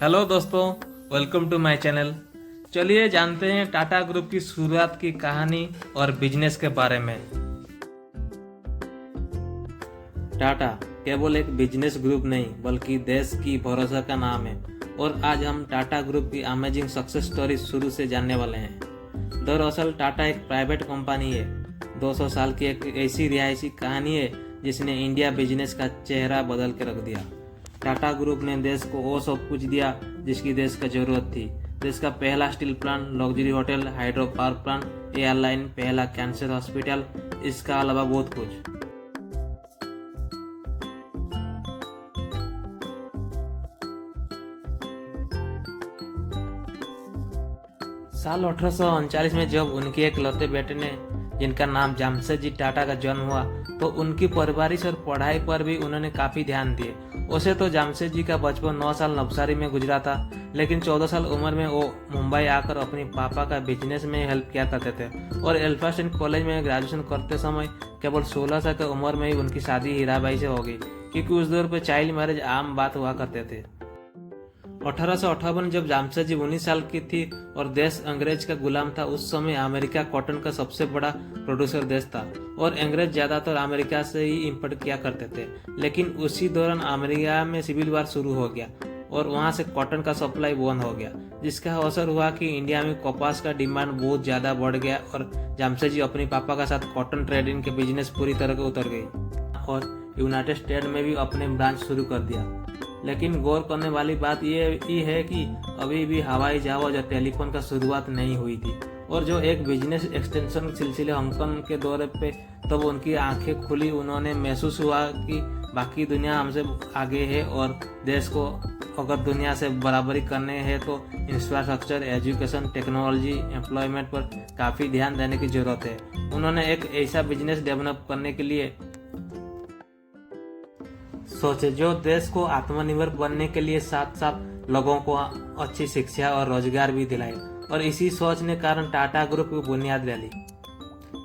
Hello दोस्तों, welcome to my channel. चलिए जानते हैं टाटा ग्रुप की शुरुआत की कहानी और बिजनेस के बारे में। टाटा केवल एक बिजनेस ग्रुप नहीं बल्कि देश की भरोसा का नाम है और आज हम टाटा ग्रुप की अमेजिंग सक्सेस स्टोरी शुरू से जानने वाले हैं। दरअसल टाटा एक प्राइवेट कंपनी है। 200 साल की एक ऐसी रिहायशी कहानी है जिसने इंडिया बिजनेस का चेहरा बदल के रख दिया। टाटा ग्रुप ने देश को वो सब कुछ दिया जिसकी देश को जरूरत थी। देश का पहला steel plant, luxury hotel, hydro power plant, airline, पहला कैंसर हॉस्पिटल, इसका अलावा बहुत कुछ। साल 1839 में जब उनके एक लौते बेटे ने जिनका नाम जमशेदजी टाटा का जन्म हुआ तो उनकी परवरिश और पढ़ाई पर भी उन्होंने काफी ध्यान दिए। वैसे तो जमशेदजी का बचपन 9 साल नवसारी में गुजरा था, लेकिन 14 साल उम्र में वो मुंबई आकर अपने पापा का बिजनेस में हेल्प किया करते थे और एल्फास्टन कॉलेज में ग्रेजुएशन करते समय केवल 16 साल की उम्र में ही उनकी शादी हीराबाई से हो गई, क्योंकि उस दौर पर चाइल्ड मैरिज आम बात हुआ करते थे। 1858 जब जमशेदजी 19 साल की थी और देश अंग्रेज का गुलाम था, उस समय अमेरिका कॉटन का सबसे बड़ा प्रोड्यूसर देश था और अंग्रेज ज्यादातर अमेरिका से ही इंपोर्ट किया करते थे। लेकिन उसी दौरान अमेरिका में सिविल वार शुरू हो गया और वहां से कॉटन का सप्लाई बंद हो गया, जिसका असर हुआ कि इंडिया में कपास का डिमांड बहुत ज्यादा बढ़ गया और जमशेदजी अपने पापा के साथ कॉटन ट्रेडिंग के बिजनेस पूरी तरह से उतर गई और यूनाइटेड स्टेट में भी अपने ब्रांच शुरू कर दिया। लेकिन गौर करने वाली बात ये है कि अभी भी हवाई जहाज और टेलीफोन का शुरुआत नहीं हुई थी और जो एक बिजनेस एक्सटेंशन सिलसिले हांगकांग के दौरे पे तब उनकी आंखें खुली। उन्होंने महसूस हुआ कि बाकी दुनिया हमसे आगे है और देश को अगर दुनिया से बराबरी करने हैं तो इंफ्रास्ट्रक्चर, एजुकेशन, टेक्नोलॉजी, एम्प्लॉयमेंट पर काफ़ी ध्यान देने की जरूरत है। उन्होंने एक ऐसा बिजनेस डेवलप करने के लिए सोचे जो देश को आत्मनिर्भर बनने के लिए साथ साथ लोगों को अच्छी शिक्षा और रोजगार भी दिलाए, और इसी सोच ने कारण टाटा ग्रुप की बुनियाद डाली।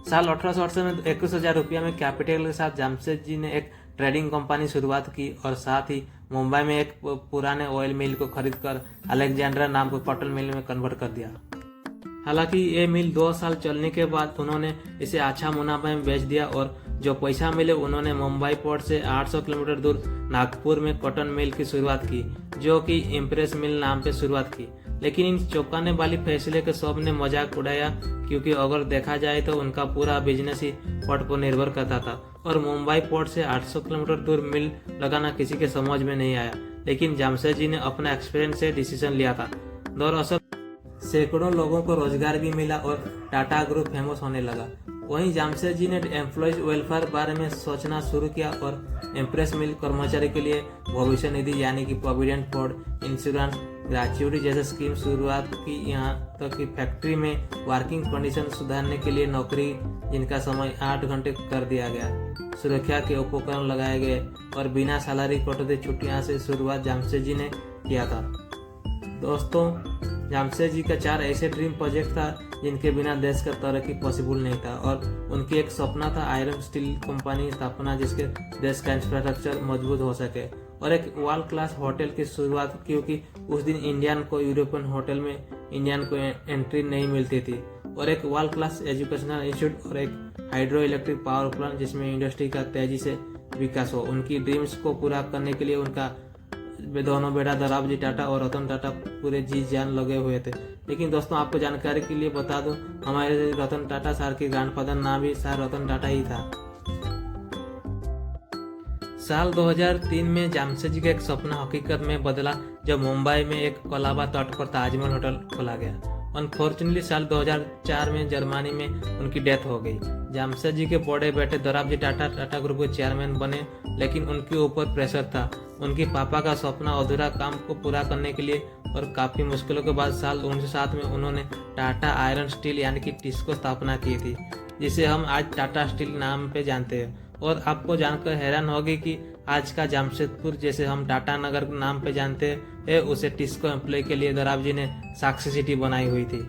साल 1868 में 21,000 रुपया में कैपिटल के साथ जमशेदजी ने एक ट्रेडिंग कंपनी शुरुआत की और साथ ही मुंबई में एक पुराने ऑयल मिल को खरीदकर अलेक्जेंड्रा नाम को कॉटन मिल में कन्वर्ट कर दिया। हालांकि ये मिल 2 साल चलने के बाद उन्होंने इसे अच्छा मुनाफा में बेच दिया और जो पैसा मिले उन्होंने मुंबई पोर्ट से 800 किलोमीटर दूर नागपुर में कॉटन मिल की शुरुआत की, जो कि इम्प्रेस मिल नाम पे शुरुआत की। लेकिन इन चौंकाने वाली फैसले के सब ने मजाक उड़ाया, क्योंकि अगर देखा जाए तो उनका पूरा बिजनेस ही पोर्ट पर निर्भर करता था और मुंबई पोर्ट से 800 किलोमीटर दूर मिल लगाना किसी के समझ में नहीं आया। लेकिन जमशेदजी ने अपना एक्सपीरियंस से डिसीजन लिया था। दरअसल सैकड़ों लोगों को रोजगार भी मिला और टाटा ग्रुप फेमस होने लगा। वहीं जमशेदजी ने एम्प्लॉयज वेलफेयर बारे में सोचना शुरू किया और इम्प्रेस मिल कर्मचारी के लिए भविष्य निधि यानी कि प्रोविडेंट फंड, इंश्योरेंस, ग्रेच्युटी जैसे स्कीम शुरुआत की। यहाँ तक कि फैक्ट्री में वर्किंग कंडीशन सुधारने के लिए नौकरी जिनका समय 8 घंटे कर दिया गया, सुरक्षा के उपकरण लगाए गए और बिना सैलरी कटौती छुट्टियां से शुरुआत जमशेदजी ने किया था। दोस्तों, जमशेदजी का 4 ऐसे ड्रीम प्रोजेक्ट था जिनके बिना देश का तरक्की पॉसिबल नहीं था और उनकी एक सपना था आयरन स्टील कंपनी स्थापना जिसके देश का इंफ्रास्ट्रक्चर मजबूत हो सके, और एक वर्ल्ड क्लास होटल की शुरुआत, क्योंकि उस दिन इंडियन को यूरोपियन होटल में इंडियन को एंट्री नहीं मिलती थी, और एक वर्ल्ड क्लास एजुकेशनल इंस्टीट्यूट और एक हाइड्रो इलेक्ट्रिक पावर प्लांट जिसमें इंडस्ट्री का तेजी से विकास हो। उनकी ड्रीम्स को पूरा करने के लिए उनका दोनों बेटा दोराबजी टाटा और रतन टाटा पूरे जी जान लगे हुए थे। लेकिन दोस्तों, आपको जानकारी के लिए बता दूं, हमारे रतन टाटा सर के ग्रैंडफादर नाम भी सर रतन टाटा ही था। साल 2003 में जमशेदजी का एक सपना हकीकत में बदला जब मुंबई में एक कोलाबा तट पर ताजमहल होटल खोला गया। अनफॉर्चुनेटली साल 2004 में जर्मनी में उनकी डेथ हो गई। जमशेदजी के बड़े बेटे दोराबजी टाटा टाटा ग्रुप के चेयरमैन बने, लेकिन उनके ऊपर प्रेशर था। उनके पापा का सपना अधूरा काम को पूरा करने के लिए और काफी मुश्किलों के बाद साल 1907 में उन्होंने टाटा आयरन स्टील यानी कि टिस्को स्थापना की थी, जिसे हम आज टाटा स्टील नाम पे जानते हैं। और आपको जानकर हैरान होगी कि आज का जमशेदपुर जैसे हम टाटा नगर नाम पे जानते हैं, उसे टिस्को एम्प्लॉय के लिए दोराबजी ने साक्षी सिटी बनाई हुई थी।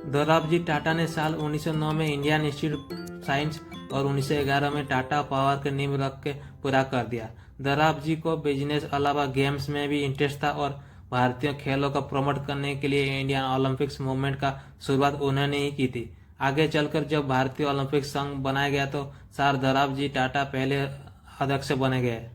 दोराबजी टाटा ने साल 1909 में इंडियन इंस्टीट्यूट साइंस और 1911 में टाटा पावर के नींव रख के पूरा कर दिया। दोराबजी को बिजनेस अलावा गेम्स में भी इंटरेस्ट था और भारतीय खेलों को प्रमोट करने के लिए इंडियन ओलंपिक्स मूवमेंट का शुरुआत उन्होंने ही की थी। आगे चलकर जब भारतीय ओलंपिक संघ बनाया गया तो सर दराब जी टाटा पहले अध्यक्ष बने गए।